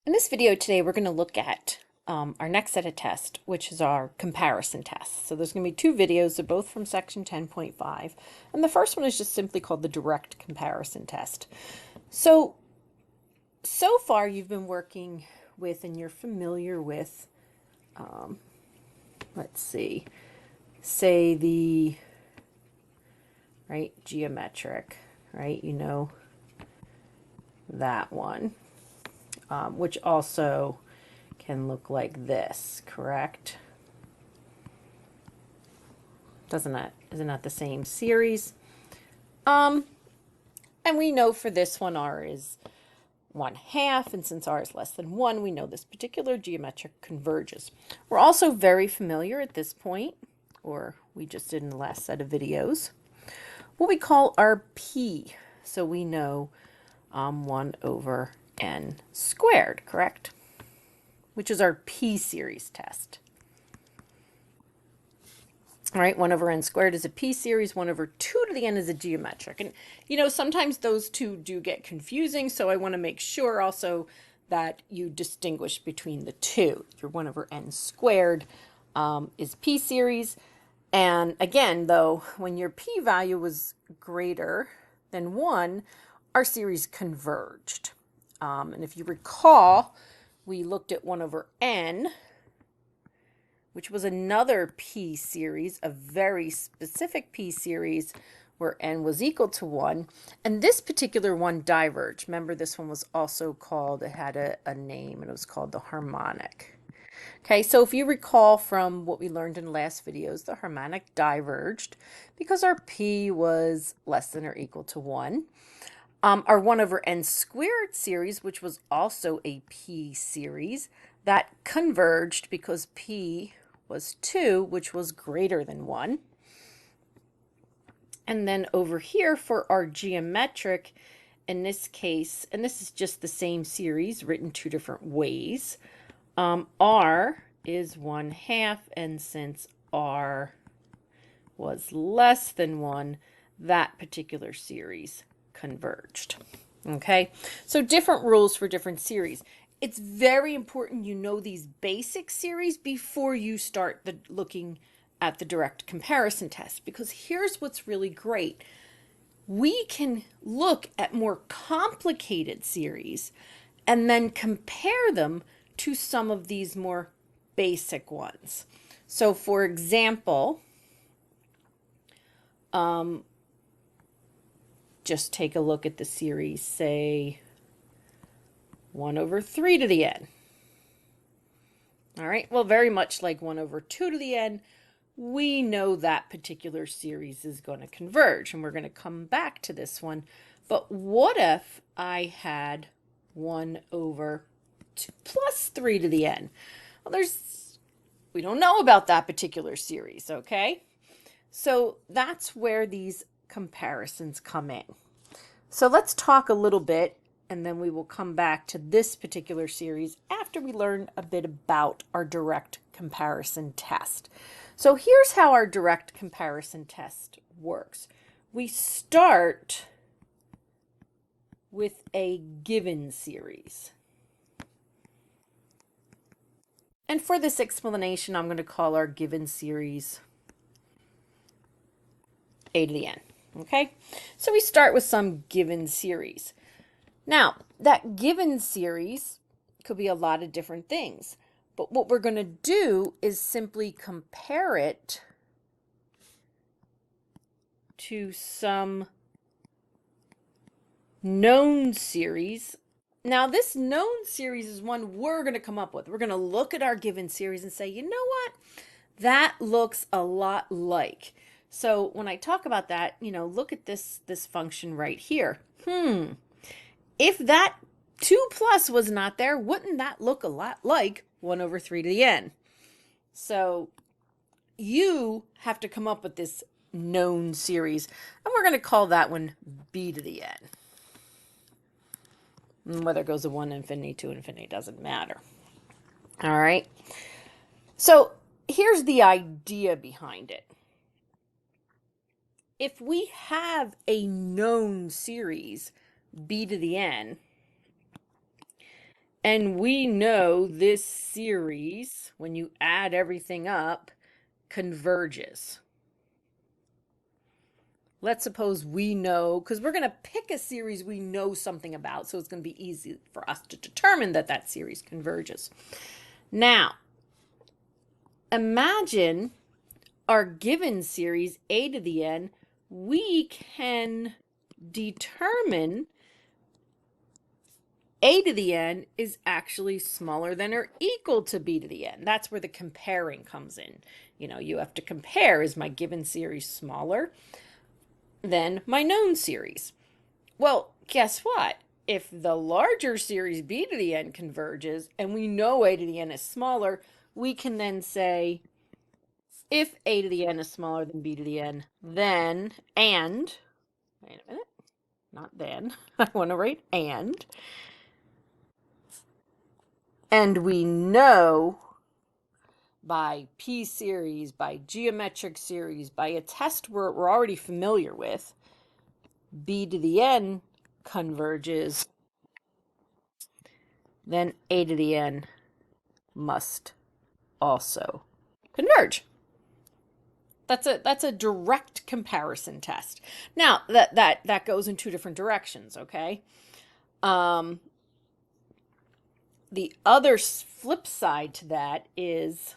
In this video today, we're going to look at our next set of tests, which is our comparison tests. So there's going to be two videos. They're both from section 10.5. And the first one is just simply called the direct comparison test. So far you've been working with and you're familiar with, let's see, say the, right, geometric, right? You know that one. Which also can look like this, correct? Isn't that the same series? And we know for this one R is 1/2, and since R is less than 1, we know this particular geometric converges. We're also very familiar at this point, or we just did in the last set of videos, what we call our P. So we know 1 over n squared, correct? Which is our P-series test. All right, 1 over n squared is a P-series, 1 over 2 to the n is a geometric. And, you know, sometimes those two do get confusing, so I want to make sure also that you distinguish between the two. Your 1 over n squared is P-series. And again, though, when your P-value was greater than 1, our series converged. And if you recall, we looked at 1 over n, which was another P series, a very specific P series where n was equal to 1. And this particular one diverged. Remember, this one was also called, it had a name, and it was called the harmonic. Okay, so if you recall from what we learned in the last videos, the harmonic diverged because our P was less than or equal to 1. Our 1 over n squared series, which was also a P series, that converged because P was 2, which was greater than 1. And then over here for our geometric, in this case, and this is just the same series written two different ways, R is 1/2, and since R was less than 1, that particular series converged. Okay, so different rules for different series. It's very important you know these basic series before you start looking at the direct comparison test, because here's what's really great. We can look at more complicated series and then compare them to some of these more basic ones. So for example, just take a look at the series, say 1 over 3 to the n. All right, well, very much like 1 over 2 to the n, we know that particular series is going to converge, and we're going to come back to this one. But what if I had 1 over 2 plus 3 to the n? Well, we don't know about that particular series, okay? So that's where these comparisons come in. So let's talk a little bit, and then we will come back to this particular series after we learn a bit about our direct comparison test. So here's how our direct comparison test works. We start with a given series. And for this explanation, I'm going to call our given series a to the n. Okay, so we start with some given series. Now, that given series could be a lot of different things, but what we're going to do is simply compare it to some known series. Now, this known series is one we're going to come up with. We're going to look at our given series and say, you know what? That looks a lot like. So when I talk about that, you know, look at this function right here. If that 2 plus was not there, wouldn't that look a lot like 1 over 3 to the n? So you have to come up with this known series, and we're going to call that one b to the n. And whether it goes to 1 infinity, 2 infinity, doesn't matter. All right. So here's the idea behind it. If we have a known series, b to the n, And we know this series, when you add everything up, converges. Let's suppose we know, because we're going to pick a series we know something about, so it's going to be easy for us to determine that that series converges. Now, imagine our given series, a to the n, we can determine a to the n is actually smaller than or equal to b to the n. That's where the comparing comes in. You have to compare, is my given series smaller than my known series? Well, guess what? If the larger series b to the n converges and we know a to the n is smaller, we can then say if a to the n is smaller than b to the n, then, and, wait a minute, not then, I want to write and we know by p series, by geometric series, by a test we're already familiar with, b to the n converges, then a to the n must also converge. That's a direct comparison test. Now that goes in two different directions, okay? The other flip side to that is,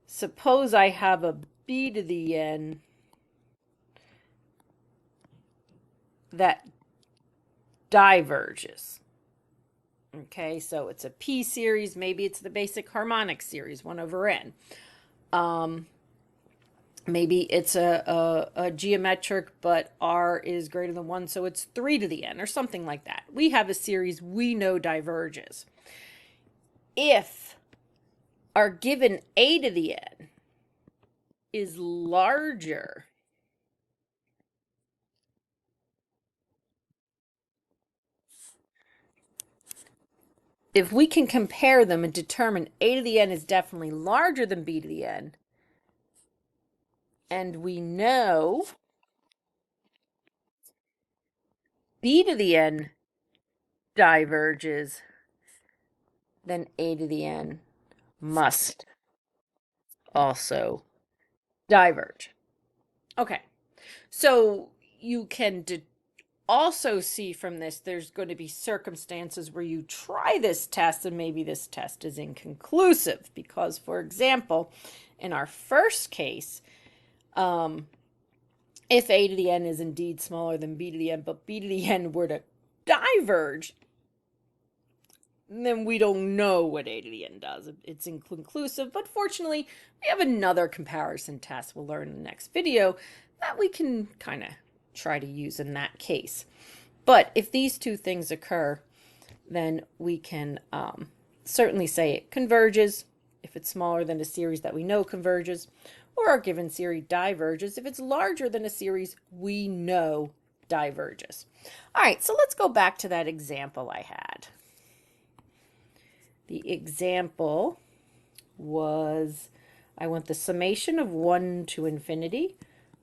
suppose I have a b to the n that diverges. Okay, so it's a p series, maybe it's the basic harmonic series, 1 over n. Maybe it's a geometric, but r is greater than 1, so it's 3 to the n, or something like that. We have a series we know diverges. If our given a to the n is larger if we can compare them and determine a to the n is definitely larger than b to the n, and we know b to the n diverges, then a to the n must also diverge. Okay, so you can also see from this there's going to be circumstances where you try this test and maybe this test is inconclusive because, for example, in our first case, if a to the n is indeed smaller than b to the n, but b to the n were to diverge, then we don't know what a to the n does. It's inconclusive, but fortunately, we have another comparison test we'll learn in the next video that we can kind of try to use in that case. But if these two things occur, then we can certainly say it converges if it's smaller than a series that we know converges, or our given series diverges if it's larger than a series we know diverges. All right, so let's go back to that example I had. The example was, I want the summation of 1 to infinity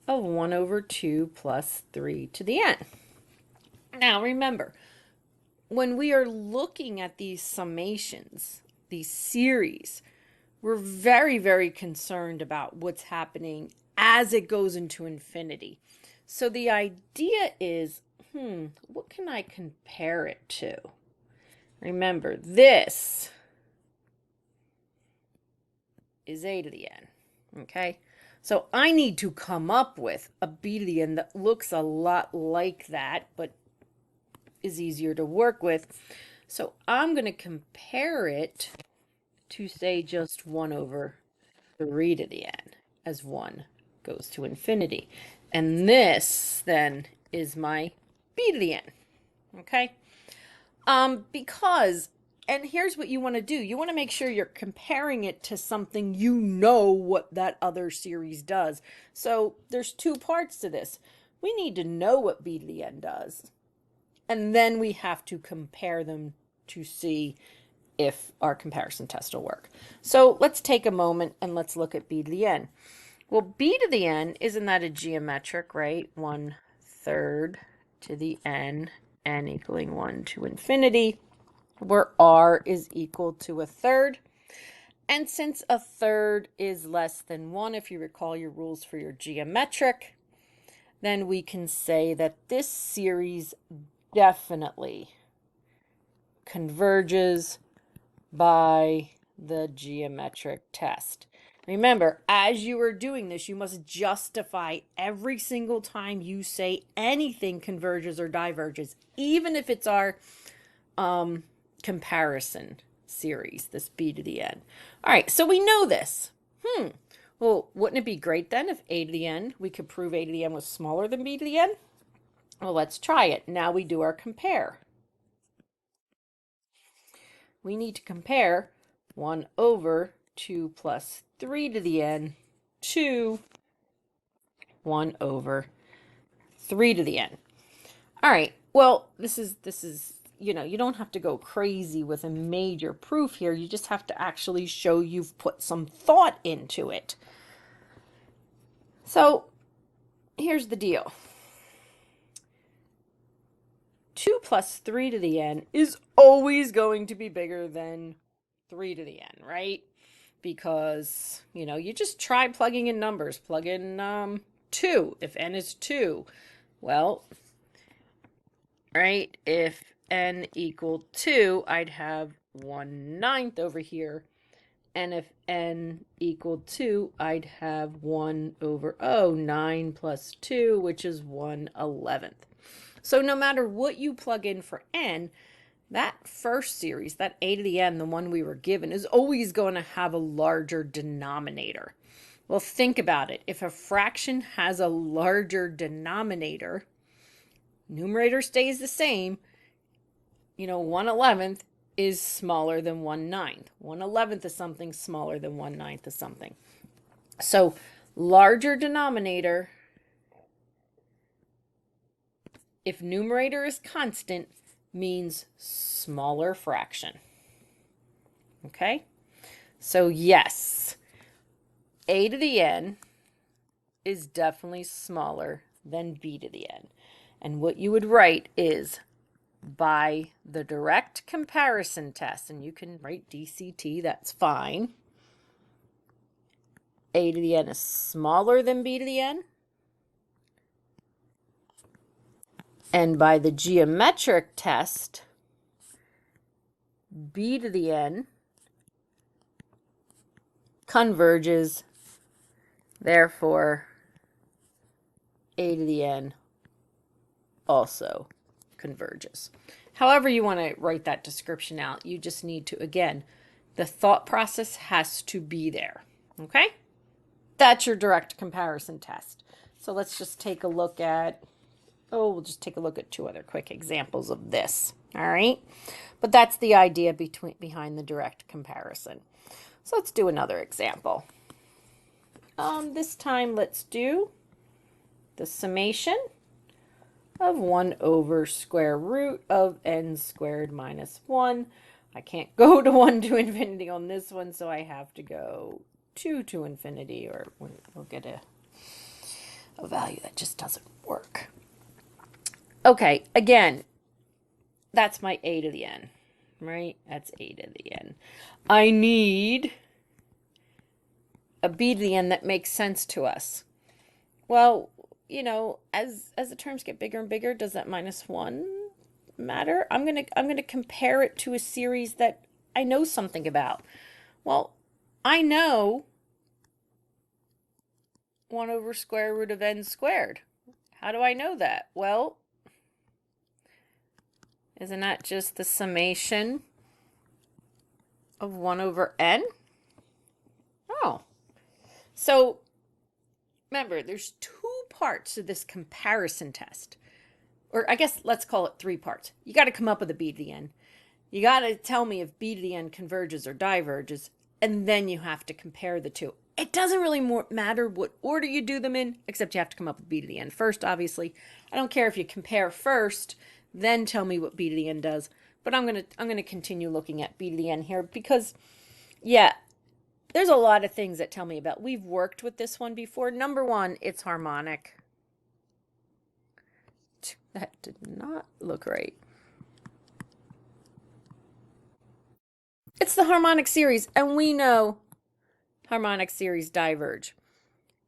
of 1 over 2 plus 3 to the n. Now remember, when we are looking at these summations, these series, we're very, very concerned about what's happening as it goes into infinity. So the idea is, what can I compare it to? Remember, this is a to the n, okay? So I need to come up with a b to the n that looks a lot like that, but is easier to work with. So I'm going to compare it to, say, just 1 over 3 to the n as 1 goes to infinity. And this, then, is my b to the n, okay? Because, and here's what you want to do. You want to make sure you're comparing it to something you know what that other series does. So there's two parts to this. We need to know what b to the n does, and then we have to compare them to see if our comparison test will work. So let's take a moment and let's look at b to the n. Well, b to the n, isn't that a geometric, right? 1/3 to the n n equaling 1 to infinity, where r is equal to a third. And since a third is less than 1, if you recall your rules for your geometric, then we can say that this series definitely converges by the geometric test. Remember, as you are doing this, you must justify every single time you say anything converges or diverges, even if it's our comparison series, this b to the n. All right, so we know this. Well, wouldn't it be great then if a to the n, we could prove a to the n was smaller than b to the n? Well, let's try it. Now we do our compare. We need to compare 1 over 2 plus 3 to the n to 1 over 3 to the n. All right, well, this is, you don't have to go crazy with a major proof here. You just have to actually show you've put some thought into it. So here's the deal. 2 plus 3 to the n is always going to be bigger than 3 to the n, right? Because, you just try plugging in numbers. Plug in 2 if n is 2. Well, right, if n equaled 2, I'd have 1/9 over here. And if n equaled 2, I'd have 1 over 9 plus 2, which is 1/11. So no matter what you plug in for n, that first series, that a to the n, the one we were given, is always going to have a larger denominator. Well, think about it. If a fraction has a larger denominator, numerator stays the same. 1/11 is smaller than 1/9. 1/11 is something smaller than 1/9 is something. So larger denominator, if numerator is constant, means smaller fraction. Okay? So yes, a to the n is definitely smaller than b to the n. And what you would write is, by the direct comparison test, and you can write DCT, that's fine, a to the n is smaller than b to the n. And by the geometric test, b to the n converges, therefore a to the n also converges. However you want to write that description out, you just need to, again, the thought process has to be there, okay? That's your direct comparison test. So let's just take a look at, we'll just take a look at 2 other quick examples of this, all right? But that's the idea behind the direct comparison. So let's do another example. This time let's do the summation of 1 over square root of n squared minus 1. I can't go to 1 to infinity on this one, so I have to go 2 to infinity, or we'll get a value that just doesn't work. Okay, again, that's my a to the n, right? That's a to the n. I need a b to the n that makes sense to us. Well, as the terms get bigger and bigger, does that minus 1 matter? I'm gonna compare it to a series that I know something about. Well, I know 1 over square root of n squared. How do I know that? Well, isn't that just the summation of 1 over n? Oh. So remember, there's 2 parts to this comparison test. Or I guess let's call it 3 parts. You got to come up with a b to the n. You got to tell me if b to the n converges or diverges, and then you have to compare the 2. It doesn't really matter what order you do them in, except you have to come up with b to the n first, obviously. I don't care if you compare first, then tell me what b to the n does. But I'm gonna continue looking at b to the n here because, yeah, there's a lot of things that tell me about. We've worked with this one before. Number 1, it's harmonic. That did not look right. It's the harmonic series, and we know harmonic series diverge.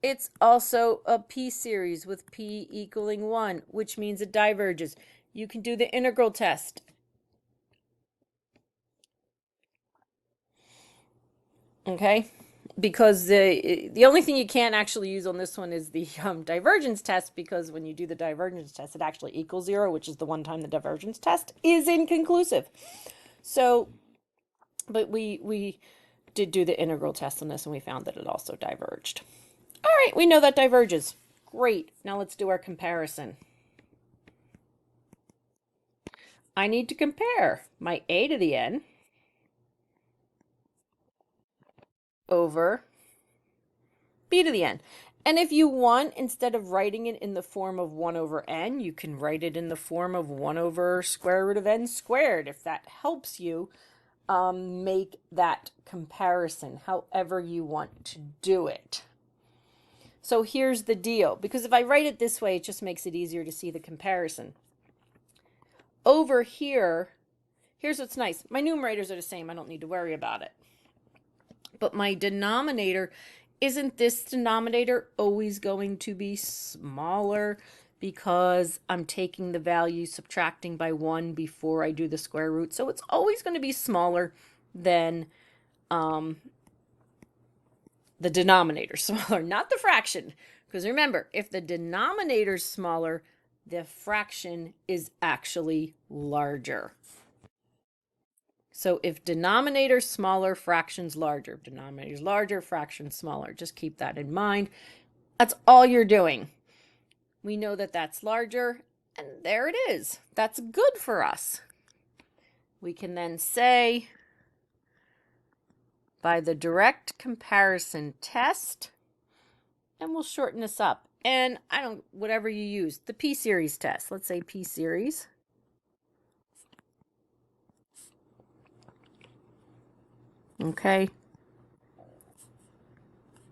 It's also a p series with p equaling 1, which means it diverges. You can do the integral test. Okay? Because the only thing you can't actually use on this one is the divergence test, because when you do the divergence test, it actually equals 0, which is the one time the divergence test is inconclusive. So, but we did do the integral test on this, and we found that it also diverged. All right, we know that diverges. Great. Now let's do our comparison. I need to compare my a to the n over b to the n. And if you want, instead of writing it in the form of 1 over n, you can write it in the form of 1 over square root of n squared, if that helps you make that comparison, however you want to do it. So here's the deal, because if I write it this way, it just makes it easier to see the comparison. Over here, here's what's nice. My numerators are the same. I don't need to worry about it. But my denominator, isn't this denominator always going to be smaller because I'm taking the value, subtracting by 1 before I do the square root? So it's always going to be smaller than the denominator, smaller, not the fraction. Because remember, if the denominator is smaller, the fraction is actually larger. So if denominator smaller, fractions larger. If denominator's larger, fraction smaller. Just keep that in mind. That's all you're doing. We know that that's larger, and there it is. That's good for us. We can then say, by the direct comparison test, and we'll shorten this up. And whatever you use, the p-series test. Let's say p-series. Okay.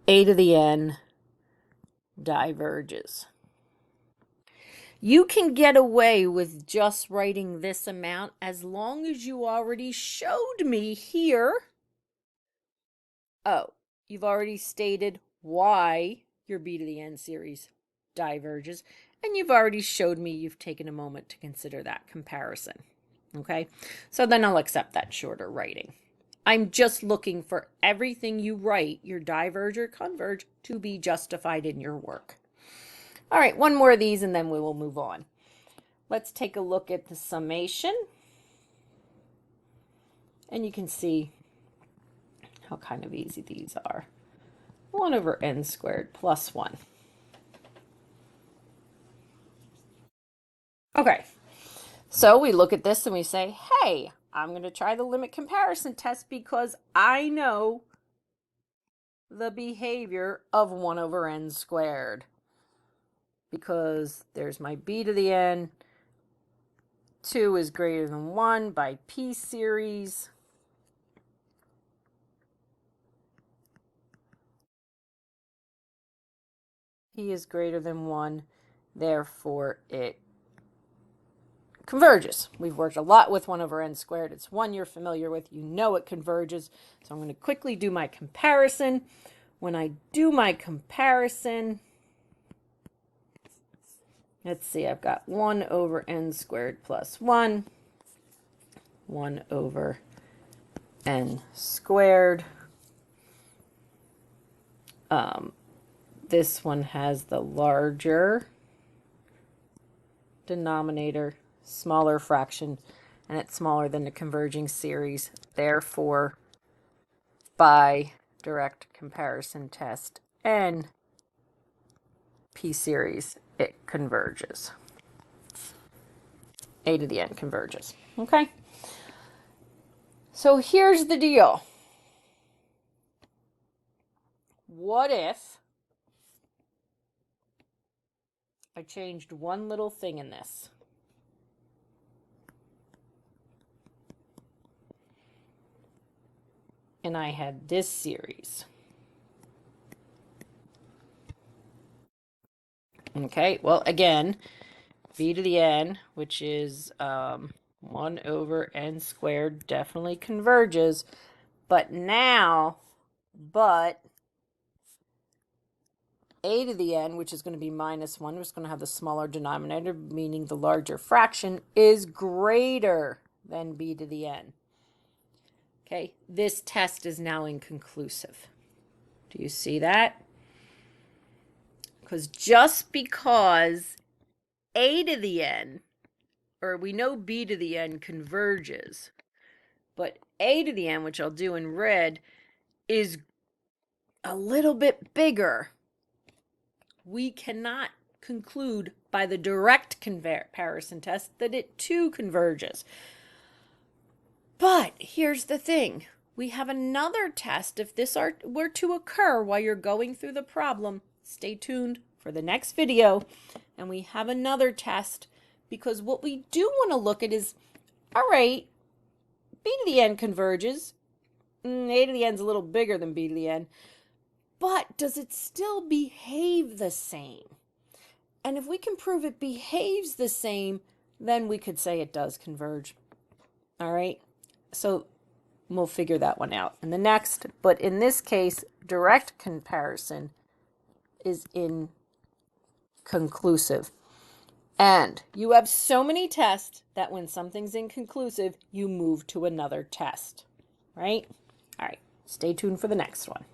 A to the n diverges. You can get away with just writing this amount as long as you already showed me here. Oh, you've already stated why your b to the n series diverges, and you've already showed me you've taken a moment to consider that comparison. Okay, so then I'll accept that shorter writing. I'm just looking for everything you write, your diverge or converge, to be justified in your work. All right, one more of these and then we will move on. Let's take a look at the summation. And you can see how kind of easy these are. 1 over n squared plus 1. Okay, so we look at this and we say, hey, I'm going to try the limit comparison test because I know the behavior of 1 over n squared. Because there's my b to the n. 2 is greater than 1 by p series. P is greater than 1, therefore it converges. We've worked a lot with 1 over n squared. It's one you're familiar with. You know it converges. So I'm going to quickly do my comparison. When I do my comparison, let's see, I've got 1 over n squared plus 1, 1 over n squared. This one has the larger denominator, smaller fraction, and it's smaller than the converging series. Therefore, by direct comparison test and p-series, it converges. A to the n converges. Okay? So here's the deal. What if I changed one little thing in this? And I had this series. Okay, well, again, b to the n, which is 1 over n squared, definitely converges. But a to the n, which is going to be minus 1, is going to have the smaller denominator, meaning the larger fraction, is greater than b to the n. Okay, this test is now inconclusive. Do you see that? Because just because a to the n, or we know b to the n converges, but a to the n, which I'll do in red, is a little bit bigger, we cannot conclude by the direct comparison test that it too converges. But here's the thing. We have another test. If this were to occur while you're going through the problem, stay tuned for the next video. And we have another test, because what we do want to look at is, all right, b to the n converges. A to the n is a little bigger than b to the n. But does it still behave the same? And if we can prove it behaves the same, then we could say it does converge. All right? So we'll figure that one out in the next. But in this case, direct comparison is inconclusive. And you have so many tests that when something's inconclusive, you move to another test. Right? All right. Stay tuned for the next one.